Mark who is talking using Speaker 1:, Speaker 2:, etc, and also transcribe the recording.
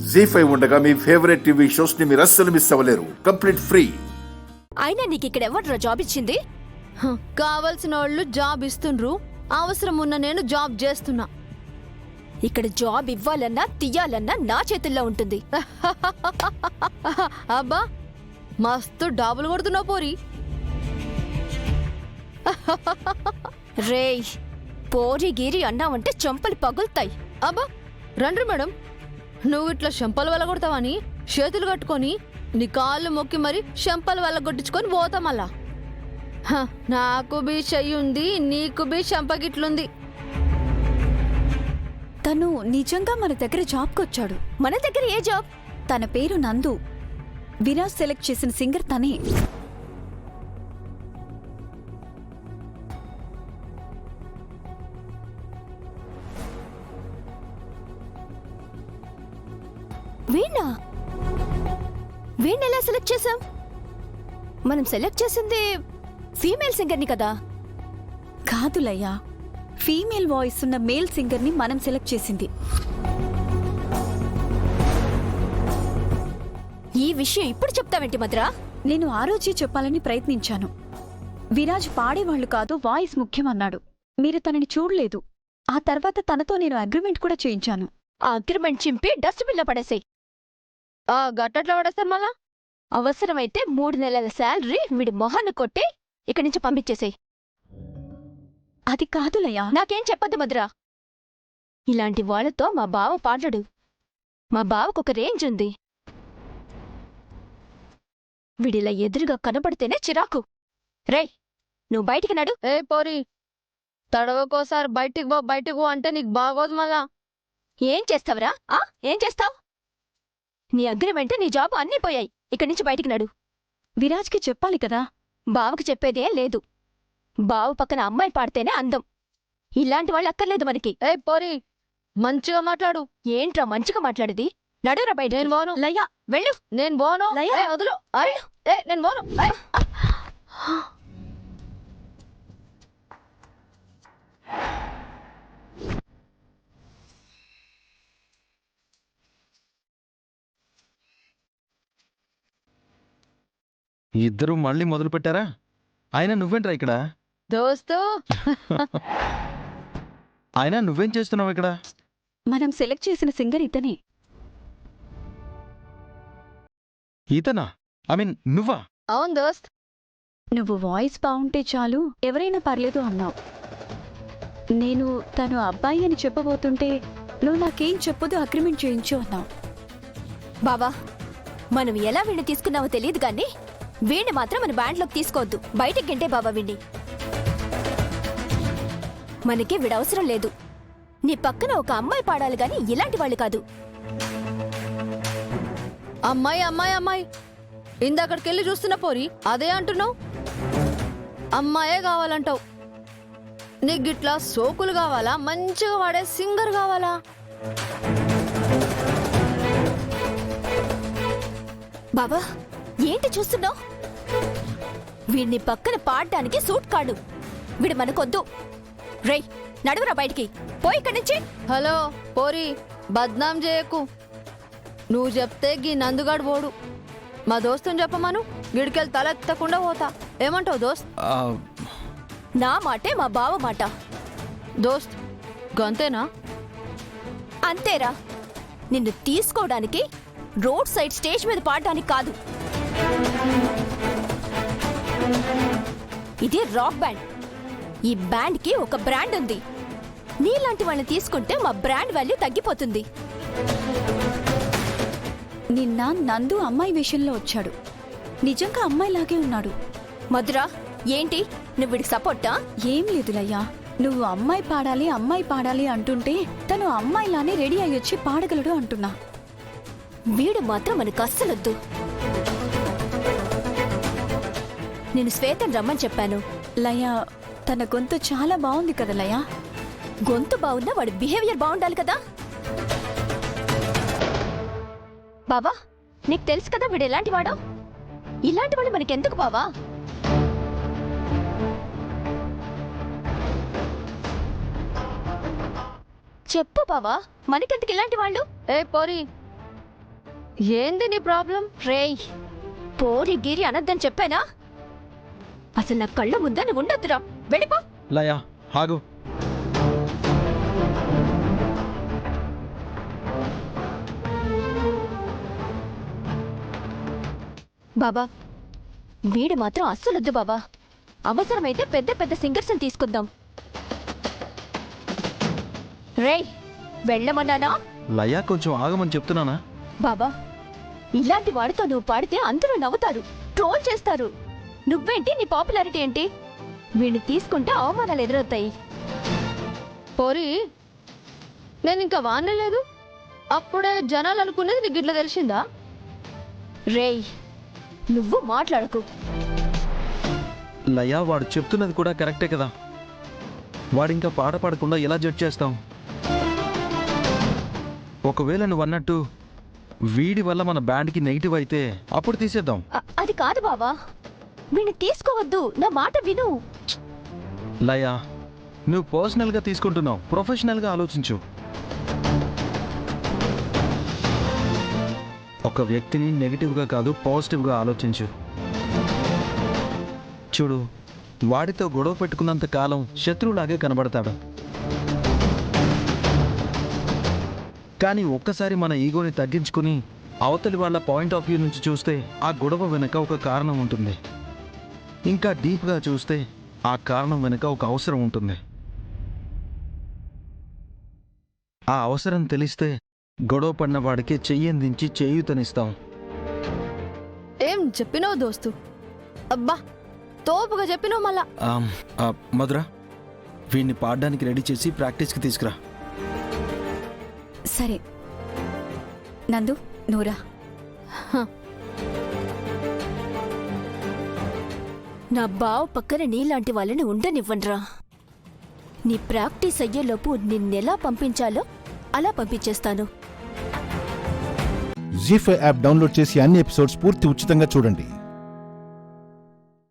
Speaker 1: జీ5 ఉండగా మీ favourite TV shows ని మీరు అస్సలు మిస్ అవ్వలేరు. Complete free.
Speaker 2: అయినా నీకు ఇక్కడ ఎవడ్రా జాబ్ ఇచ్చింది?
Speaker 3: కావలసిన వాళ్ళు జాబ్ ఇస్తుండ్రు, అవసరం ఉన్న నేను జాబ్ చేస్తున్నా.
Speaker 2: ఇక్కడ జాబ్ ఇవ్వాలన్నా తీయాలన్నా నా చేతుల్లో ఉంటుంది.
Speaker 3: అబ్బా మస్తు డాబులు కొడుతున్నావు పోరి.
Speaker 2: రేయ్, పోరి గీరి అన్నావంటే చంపలు పగులుతాయి.
Speaker 3: అబ్బా రండ్రి మేడం, నువ్వు ఇట్లా శంపలు వెళ్ళగొడతావని చేతులు కట్టుకొని నీ కాళ్ళు మొక్కి మరి శంపలు వెళ్ళగొట్టించుకొని పోతాం అలా. నాకు బీ చెయ్యి ఉంది, నీకు బీ శంపగిట్లుంది.
Speaker 4: తను నిజంగా మన దగ్గర జాబ్కొచ్చాడు.
Speaker 2: మన దగ్గర ఏ జాబ్?
Speaker 4: తన పేరు నందు. విరాజ్ సెలెక్ట్ చేసిన సింగర్ తనే.
Speaker 2: వీణా? వీణెలా సెలెక్ట్ చేసాం? మనం సెలెక్ట్ చేసింది ఫీమేల్ సింగర్ని కదా.
Speaker 4: కాదులయ్యా, ఫీమేల్ వాయిస్ ఉన్న మేల్ సింగర్ని మనం సెలెక్ట్ చేసింది.
Speaker 2: ఈ విషయం ఇప్పుడు చెప్తావేంటి మద్రా?
Speaker 4: నేను ఆ రోజే చెప్పాలని ప్రయత్నించాను. విరాజ్ పాడేవాళ్లు కాదు, వాయిస్ ముఖ్యం అన్నాడు. మీరు తనని చూడలేదు. ఆ తర్వాత తనతో నేను అగ్రిమెంట్ కూడా చేయించాను.
Speaker 2: ఆ అగ్రిమెంట్ చింపి డస్ట్బిన్ లో పడేసాయి.
Speaker 3: గట్టట్లా పడేస్తారు మళ్ళా.
Speaker 2: అవసరమైతే 3 నెలల శాలరీ వీడి మొహాన్ని కొట్టి ఇక్కడి నుంచి పంపించేసాయి.
Speaker 4: అది కాదులయ్యా.
Speaker 2: నాకేం చెప్పొద్దు మద్రా. ఇలాంటి వాళ్ళతో మా బావ పాడడు. మా బావకు ఒక రేంజ్ ఉంది. వీడిలా ఎదురుగా కనపడితేనే చిరాకు. రేయ్, నువ్వు బయటికి నడు.
Speaker 3: ఏ పోరి, తడవకోసారి బయటికి పో అంటే నీకు బాగోదు మళ్ళా.
Speaker 2: ఏం చేస్తావురా? ఏం చేస్తావు? నీ అగ్రిమెంట్, నీ జాబ్ అన్నీ పోయాయి. ఇక్కడి నుంచి బయటికి నడు.
Speaker 4: విరాజ్కి చెప్పాలి కదా.
Speaker 2: బావకి చెప్పేదేం లేదు. బావు పక్కన అమ్మాయి పాడితేనే అందం. ఇలాంటి వాళ్ళు అక్కర్లేదు మనకి.
Speaker 3: ఏ పోరి, మంచిగా మాట్లాడు.
Speaker 2: ఏంట్రా మంచిగా మాట్లాడేది? నడురా బయట.
Speaker 3: నేను పోను.
Speaker 2: లయ్యా, వెళ్ళు.
Speaker 3: నేను పోను.
Speaker 2: లయ్యా,
Speaker 3: వదులు. నేను పోను.
Speaker 5: ఇద్దరు మళ్ళీ మొదలు పెట్టారా? ఆయన నువ్వేంట్రా ఇక్కడ?
Speaker 3: దోస్తు,
Speaker 5: ఆయన నువ్వేం చేస్తున్నావు ఇక్కడ?
Speaker 4: మనం సెలెక్ట్ చేసిన సింగర్ ఇతనే.
Speaker 5: ఈతనా? ఐ మీన్ నువ్వా?
Speaker 3: అవును దోస్త్.
Speaker 4: నువ్వు వాయిస్ బాగుంటే చాలు, ఎవరైనా పర్లేదు అన్నావు. నేను తను అబ్బాయి అని చెప్పబోతుంటే నువ్వు నాకేం చెప్పొద్దు, అగ్రిమెంట్ చేయించు అన్నావు.
Speaker 2: బావా, మనం ఎలా వీణ్ణి తీసుకున్నావో తెలియదు కానీ వీణ్ణి మాత్రం మన బ్యాండ్లోకి తీసుకోవద్దు. బయటికి గింటే బావా వీణ్ణి. మనకి వీడవసరం లేదు. నీ పక్కన ఒక అమ్మాయి పాడాలి గాని ఇలాంటి వాళ్ళు కాదు.
Speaker 3: అమ్మాయి అమ్మాయి అమ్మాయి ఇందాకడికెళ్ళి చూస్తున్న పోరి అదే అంటున్నావు. అమ్మాయే కావాలంటావు. నీకు గిట్లా సోకులు కావాలా? మంచిగా వాడే సింగర్ కావాలా?
Speaker 2: బాబా, ఏంటి చూస్తున్నావు? వీడిని పక్కన పాడడానికి సూట్ కాడు. వీడు మనకొద్దు. రేయ్, నడువురా బయటికి. పోయి ఇక్కడి నుంచి.
Speaker 3: హలో పోరి, బద్నాం చేయకు. నువ్వు చెప్తే గీ నందుగాడు పోడు. మా దోస్తుని చెప్పమను, గిడికెళ్ళి తల ఎత్తకుండా పోతా. ఏమంటావు దోస్త్?
Speaker 2: నా మాటే మా బావ మాట.
Speaker 3: దోస్త్ గంతేనా?
Speaker 2: అంతేరా. నిన్ను తీసుకోవడానికి రోడ్ సైడ్ స్టేజ్ మీద పాడడానికి కాదు. ఇది రాక్ బ్యాండ్. ఈ బ్యాండ్ కి ఒక బ్రాండ్ ఉంది. నీలాంటి వాళ్ళని తీసుకుంటే మా బ్రాండ్ వాల్యూ తగ్గిపోతుంది.
Speaker 4: నిన్న నందు అమ్మాయి విషయంలో వచ్చాడు. నిజంగా అమ్మాయిలాగే ఉన్నాడు.
Speaker 2: మధురా, ఏంటి నువ్వు వీడికి సపోర్టా?
Speaker 4: ఏం లేదులయ్యా, నువ్వు అమ్మాయి పాడాలి అంటుంటే తను అమ్మాయిలానే రెడీ అయ్యొచ్చి పాడగలడు అంటున్నా.
Speaker 2: వీడు మాత్రం మనకు అస్సలొద్దు. నేను శ్వేతని రమ్మని చెప్పాను.
Speaker 4: లయ, తన గొంతు చాలా బాగుంది కదా లయ.
Speaker 2: గొంతు బాగున్నా వాడి బిహేవియర్ బాగుండాలి కదా. బావా, నీకు తెలుసు కదా వీడు ఎలాంటి వాడో. ఇలాంటి వాళ్ళు మనకెందుకు బావా? చెప్పు బావా, మనకెందుకు ఇలాంటి వాళ్ళు?
Speaker 3: ఏ పోరి, ఏంది నీ ప్రాబ్లం?
Speaker 2: రేయ్ పోరి గిరి అనద్దని చెప్పానా? అసలు నా కళ్ళ ముందని ఉండొద్దురా, వెళ్ళిపో.
Speaker 5: లయ ఆగు.
Speaker 2: బాబా వీడు మాత్రం అస్సలొద్దు బాబా. అవసరమైతే పెద్ద పెద్ద సింగర్స్ని తీసుకుందాం. రేయ్ వెళ్ళమన్నానా?
Speaker 5: లయ కొంచెం ఆగమని చెప్తున్నానా?
Speaker 2: బాబా ఇలాంటి వాడితో నువ్వు పాడితే అందరూ నవ్వుతారు, ట్రోల్ చేస్తారు. నువ్వేంటి, నీ పాపులారిటీ ఏంటి? వీడిని తీసుకుంటే అవమానాలు ఎదురవుతాయి.
Speaker 3: పోరి, నేను ఇంకా వానలేదు. అప్పుడే జనాలు అనుకునేది నీకు ఇట్లా తెలిసిందా?
Speaker 2: రేయ్ నువ్వు మాట్లాడకు.
Speaker 5: లయ వాడు చెప్తున్నది కూడా కరెక్టే కదా. వాడింకా పాట పాడకుండా ఎలా జడ్జ్ చేస్తాం? ఒకవేళ నువ్వు అన్నట్టు వీడి వల్ల మన బ్యాండ్కి నెగిటివ్ అయితే అప్పుడు తీసేద్దాం.
Speaker 2: అది కాదు బాబా, వీడిని తీసుకోవద్దు, నా మాట విను.
Speaker 5: లయ నువ్వు పర్సనల్గా తీసుకుంటున్నావు, ప్రొఫెషనల్గా ఆలోచించు. ఒక వ్యక్తిని నెగిటివ్గా కాదు పాజిటివ్గా ఆలోచించు. చూడు, వాడితో గొడవ పెట్టుకున్నంత కాలం శత్రువులాగే కనబడతాడు. కానీ ఒక్కసారి మన ఈగోని తగ్గించుకుని అవతలి వాళ్ళ పాయింట్ ఆఫ్ వ్యూ నుంచి చూస్తే ఆ గొడవ వెనుక ఒక కారణం ఉంటుంది. ఇంకా డీప్గా చూస్తే ఆ కారణం వెనుక ఒక అవసరం ఉంటుంది. ఆ అవసరం తెలిస్తే గొడవ పడిన వాడికి చెయ్యందించి చేయూతనిస్తాం.
Speaker 3: ఏం చెప్పినావు దోస్తు? అబ్బా తోపుగా చెప్పినావు మళ్ళా.
Speaker 5: మధుర, వీడిని పాడడానికి రెడీ చేసి ప్రాక్టీస్కి తీసుకురా.
Speaker 4: సరే నందు, నూరా.
Speaker 2: నా బావ పక్కన నీలాంటి వాళ్ళని ఉండనివ్వనరా. నీ ప్రాక్టీస్ అయ్యేలోపు నిన్నెలా పంపించాలో అలా పంపించేస్తాను.
Speaker 6: జీ5 యాప్ డౌన్లోడ్ చేసి అన్ని ఎపిసోడ్స్ పూర్తి ఉచితంగా చూడండి.